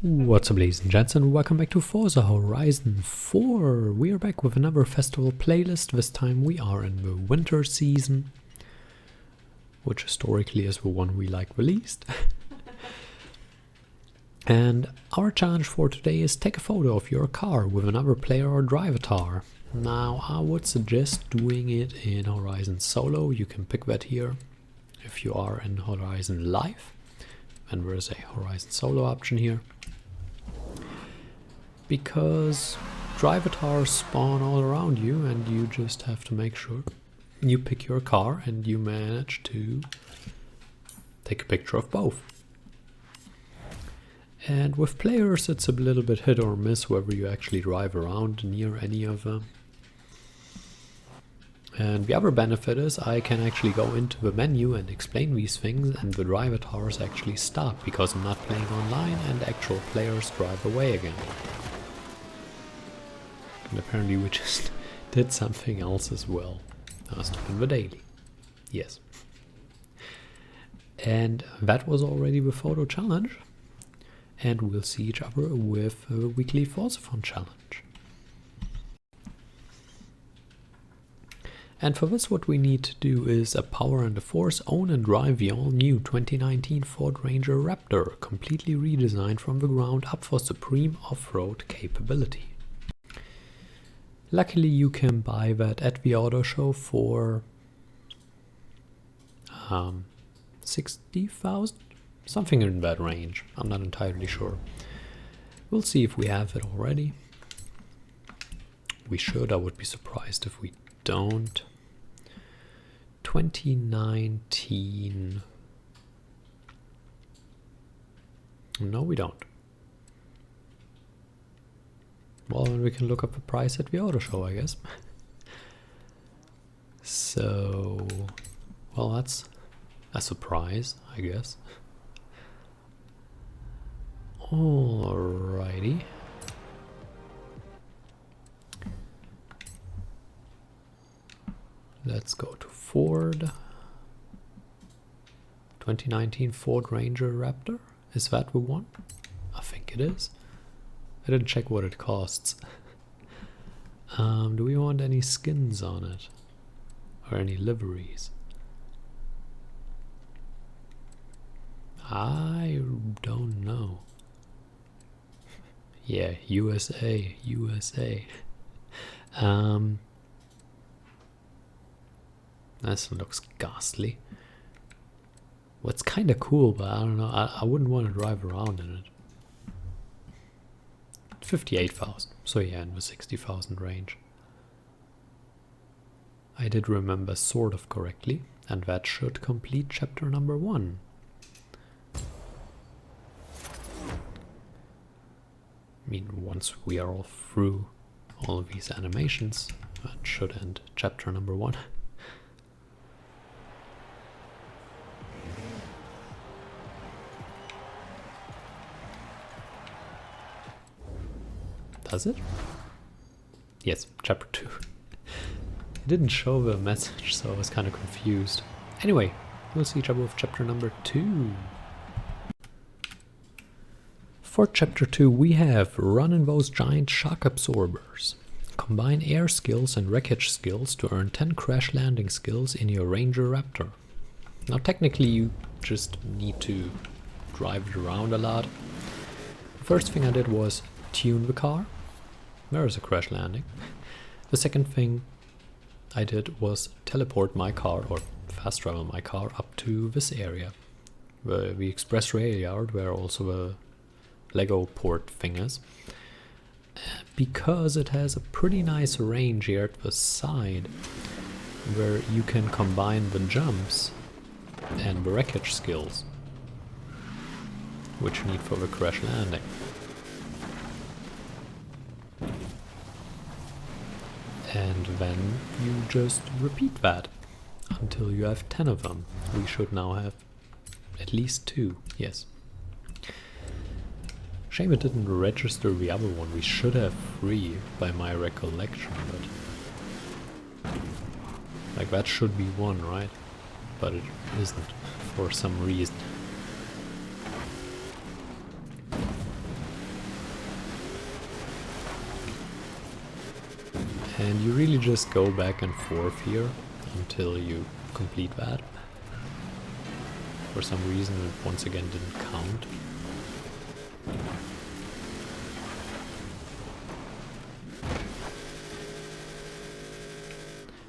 What's up, ladies and gents, and welcome back to Forza Horizon 4. We are back with another festival playlist. This time we are in the winter season, which historically is the one we like the least. And our challenge for today is take a photo of your car with another player or drivatar. Now, I would suggest doing it in Horizon Solo. You can pick that here if you are in Horizon Live. And there is a Horizon Solo option here. Because drivatars spawn all around you and you just have to make sure you pick your car and you manage to take a picture of both. And with players it's a little bit hit or miss whether you actually drive around near any of them. And the other benefit is I can actually go into the menu and explain these things, and the drivatars actually stop because I'm not playing online and actual players drive away again. And apparently we just did something else as well. That must have been the daily. Yes. And that was already the photo challenge. And we'll see each other with a weekly Forzathon challenge. And for this what we need to do is a power and a force, own and drive the all-new 2019 Ford Ranger Raptor, completely redesigned from the ground up for supreme off-road capability. Luckily you can buy that at the auto show for 60,000? Something in that range, I'm not entirely sure. We'll see if we have it already. We should, I would be surprised if we don't. 2019. No, we don't. Well, then we can look up the price at the auto show, I guess. So, well, that's a surprise, I guess. Alrighty. Let's go to Ford. 2019 Ford Ranger Raptor. Is that the one? I think it is. I didn't check what it costs. Do we want any skins on it? Or any liveries? I don't know. Yeah, USA, USA. This looks ghastly. What's kind of cool, but I don't know. I wouldn't want to drive around in it. 58,000. So yeah, in the 60,000 range. I did remember sort of correctly, and that should complete chapter number 1. I mean, once we are all through all of these animations, that should end chapter number 1. Does it? Yes, chapter 2. It didn't show the message, so I was kind of confused. Anyway, we'll see each other with chapter number 2. For chapter 2 we have run in those giant shock absorbers. Combine air skills and wreckage skills to earn 10 crash landing skills in your Ranger Raptor. Now technically you just need to drive it around a lot. The first thing I did was tune the car. There is a crash landing. The second thing I did was teleport my car, or fast travel my car, up to this area. The express rail yard, where also the Lego port thing is. Because it has a pretty nice range here at the side, where you can combine the jumps and the wreckage skills, which you need for the crash landing. And then you just repeat that until you have 10 of them. We should now have at least 2, yes. Shame it didn't register the other one. We should have 3 by my recollection, but like that should be 1, right? But it isn't for some reason. And you really just go back and forth here until you complete that. For some reason it once again didn't count.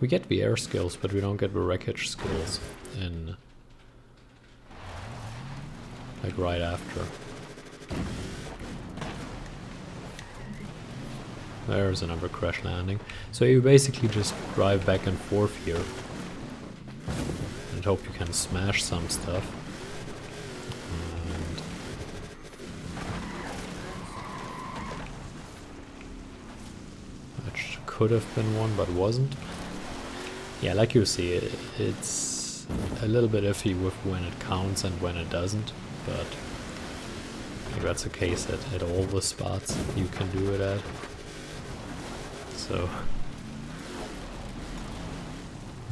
We get the air skills, but we don't get the wreckage skills in like right after. There's another crash landing. So you basically just drive back and forth here and hope you can smash some stuff. And which could have been one, but wasn't. Yeah, like you see, it's a little bit iffy with when it counts and when it doesn't, but I think that's the case at all the spots you can do it at. So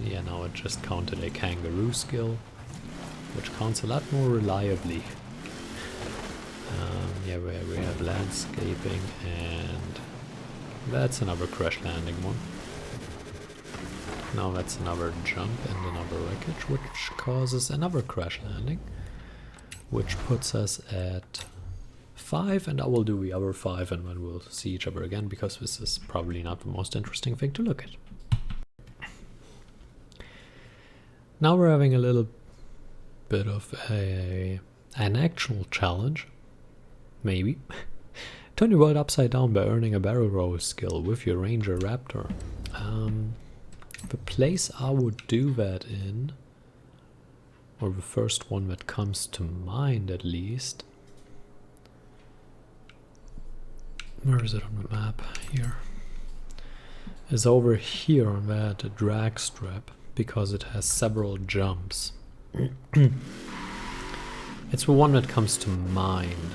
yeah, now it just counted a kangaroo skill, which counts a lot more reliably. Yeah, where we have landscaping, and that's another crash landing one. Now that's another jump and another wreckage, which causes another crash landing, which puts us at 5, and I will do the other 5 and then we'll see each other again, because this is probably not the most interesting thing to look at. Now we're having a little bit of an actual challenge, maybe. Turn your world upside down by earning a barrel roll skill with your Ranger Raptor. The place I would do that in, or the first one that comes to mind at least. Where is it on the map? Here. Is over here on that drag strip, because it has several jumps. It's the one that comes to mind.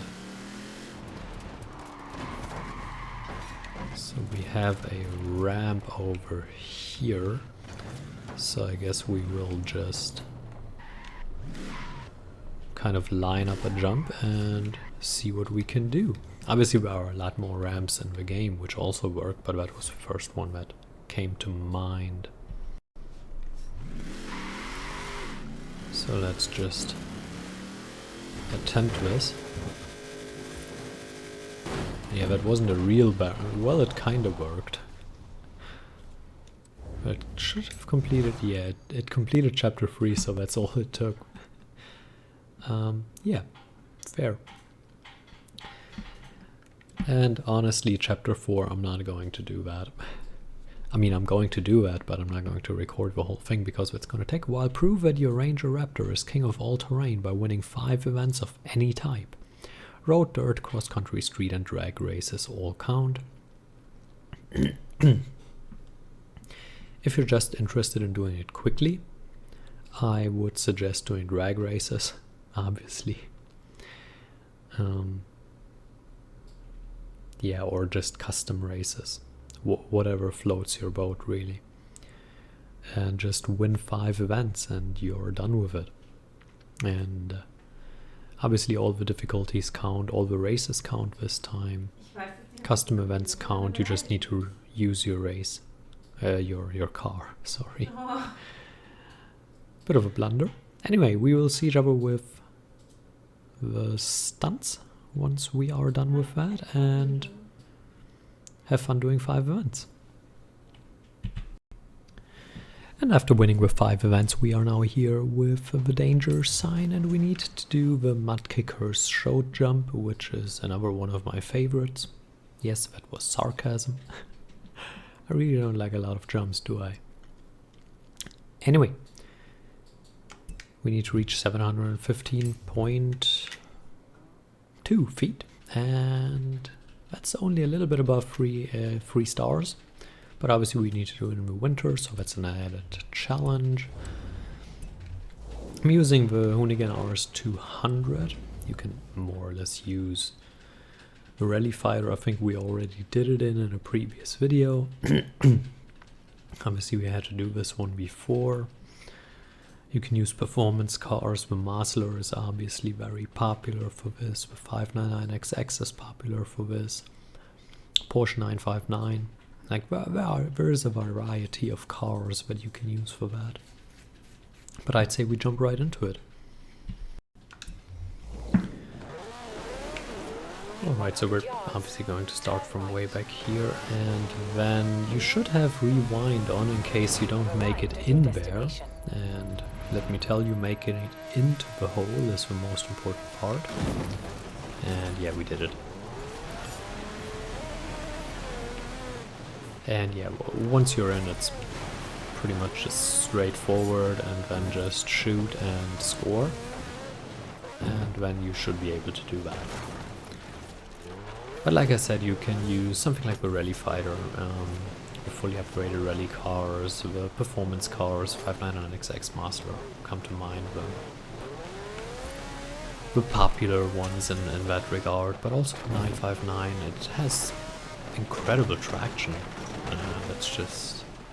So we have a ramp over here. So I guess we will just kind of line up a jump and see what we can do. Obviously there are a lot more ramps in the game which also work, but that was the first one that came to mind. So let's just attempt this. Yeah, that wasn't a real barrel. Well, it kind of worked. It should have completed, yeah, it completed chapter 3, so that's all it took. Yeah, fair. And honestly, chapter 4, I'm not going to do that. I mean, I'm going to do that, but I'm not going to record the whole thing because it's going to take a while. Prove that your Ranger Raptor is king of all terrain by winning 5 events of any type. Road, dirt, cross-country, street and drag races all count. If you're just interested in doing it quickly, I would suggest doing drag races, obviously. Yeah, or just custom races. Whatever floats your boat, really. And just win 5 events and you're done with it. And obviously all the difficulties count, all the races count this time. Custom events count, you just need to use your race. Your car, sorry. Bit of a blunder. Anyway, we will see each other with the stunts once we are done with that, and have fun doing 5 events. And after winning with 5 events, we are now here with the danger sign, and we need to do the Mudkicker's show jump, which is another one of my favorites. Yes, that was sarcasm. I really don't like a lot of jumps, do I? Anyway, we need to reach 715.2 feet, and that's only a little bit above 3 stars, but obviously we need to do it in the winter, so that's an added challenge. I'm using the Hoonigan RS200. You can more or less use the Rally Fighter. I think we already did it in a previous video. Obviously we had to do this one before. You can use performance cars. The Masler is obviously very popular for this. The 599XX is popular for this. Porsche 959. Like, there is a variety of cars that you can use for that. But I'd say we jump right into it. Alright, so we're obviously going to start from way back here, and then you should have rewind on in case you don't make it in there. And let me tell you, making it into the hole is the most important part. And yeah, we did it. And yeah, once you're in, it's pretty much just straightforward, and then just shoot and score. And then you should be able to do that. But like I said, you can use something like the Rally Fighter, the fully upgraded rally cars, the performance cars, 599XX Master come to mind, the popular ones in that regard, but also the 959, it has incredible traction,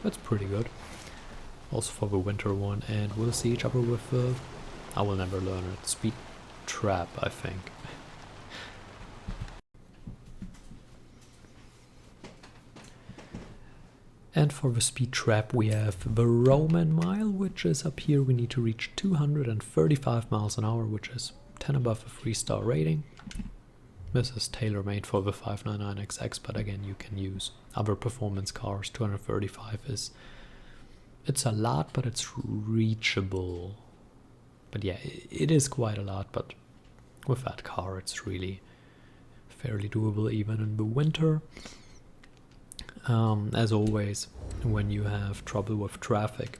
that's pretty good. Also for the winter one, and we'll see each other with the, I will never learn it, Speed Trap, I think. And for the speed trap we have the Roman mile, which is up here. We need to reach 235 miles an hour, which is 10 above a 3-star rating. This is tailor-made for the 599XX, but again you can use other performance cars. 235 is, it's a lot, but it's reachable. But yeah, it is quite a lot, but with that car it's really fairly doable even in the winter. As always, when you have trouble with traffic,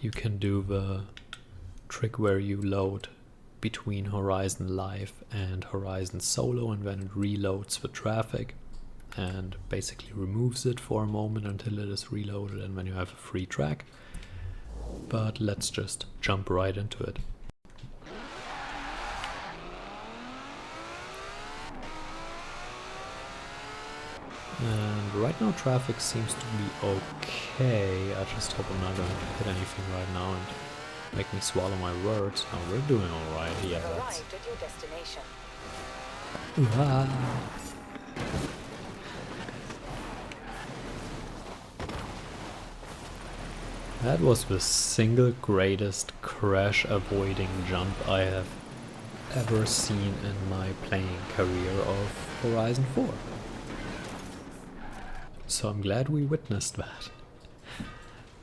you can do the trick where you load between Horizon Live and Horizon Solo, and then it reloads the traffic and basically removes it for a moment until it is reloaded, and then you have a free track. But let's just jump right into it. And right now traffic seems to be okay. I just hope I'm not going to hit anything right now and make me swallow my words. Oh, we're doing alright. Yeah, that's... That was the single greatest crash avoiding jump I have ever seen in my playing career of Horizon 4. So I'm glad we witnessed that.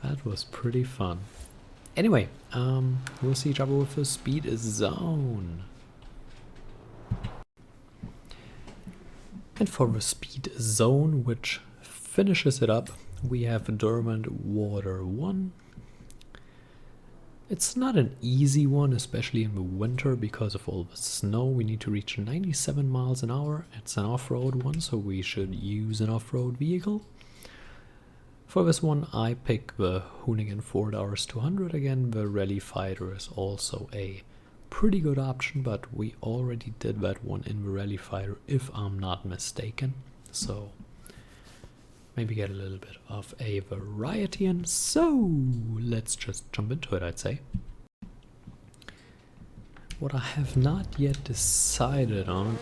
That was pretty fun. Anyway, we'll see each other with the speed zone. And for the speed zone, which finishes it up, we have Derwent Water 1. It's not an easy one, especially in the winter because of all the snow. We need to reach 97 miles an hour. It's an off-road one, so we should use an off-road vehicle. For this one, I pick the Hoonigan Ford RS200. Again, the Rally Fighter is also a pretty good option, but we already did that one in the Rally Fighter, if I'm not mistaken. So maybe get a little bit of a variety, and so let's just jump into it, I'd say. What I have not yet decided on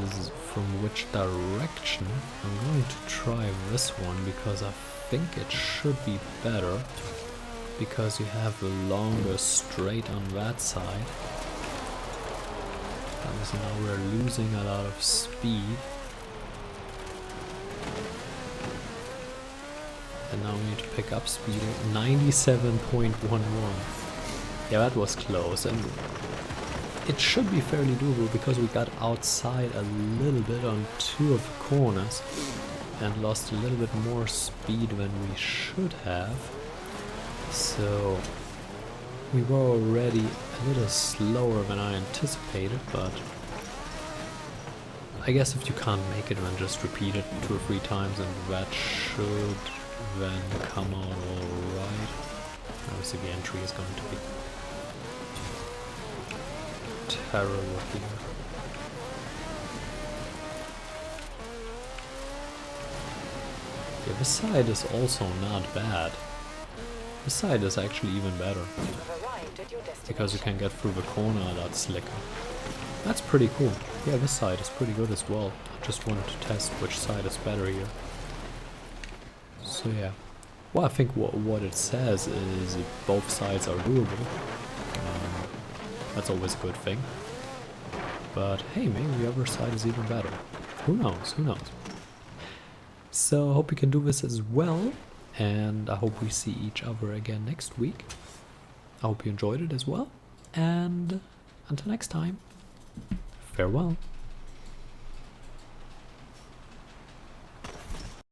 is from which direction. I'm going to try this one because I think it should be better, because you have the longer straight on that side. So now we're losing a lot of speed. And now we need to pick up speed at 97.11. Yeah, that was close, and it should be fairly doable because we got outside a little bit on 2 of the corners and lost a little bit more speed than we should have. So we were already a little slower than I anticipated, but I guess if you can't make it, then just repeat it 2 or 3 times and that should then come out alright. Obviously the entry is going to be terrible here. Yeah, this side is also not bad. This side is actually even better, because you can get through the corner a lot slicker. That's pretty cool. Yeah, this side is pretty good as well. I just wanted to test which side is better here. So yeah. Well, I think what it says is both sides are doable. That's always a good thing. But hey, maybe the other side is even better. Who knows? Who knows? So I hope you can do this as well. And I hope we see each other again next week. I hope you enjoyed it as well. And until next time, farewell.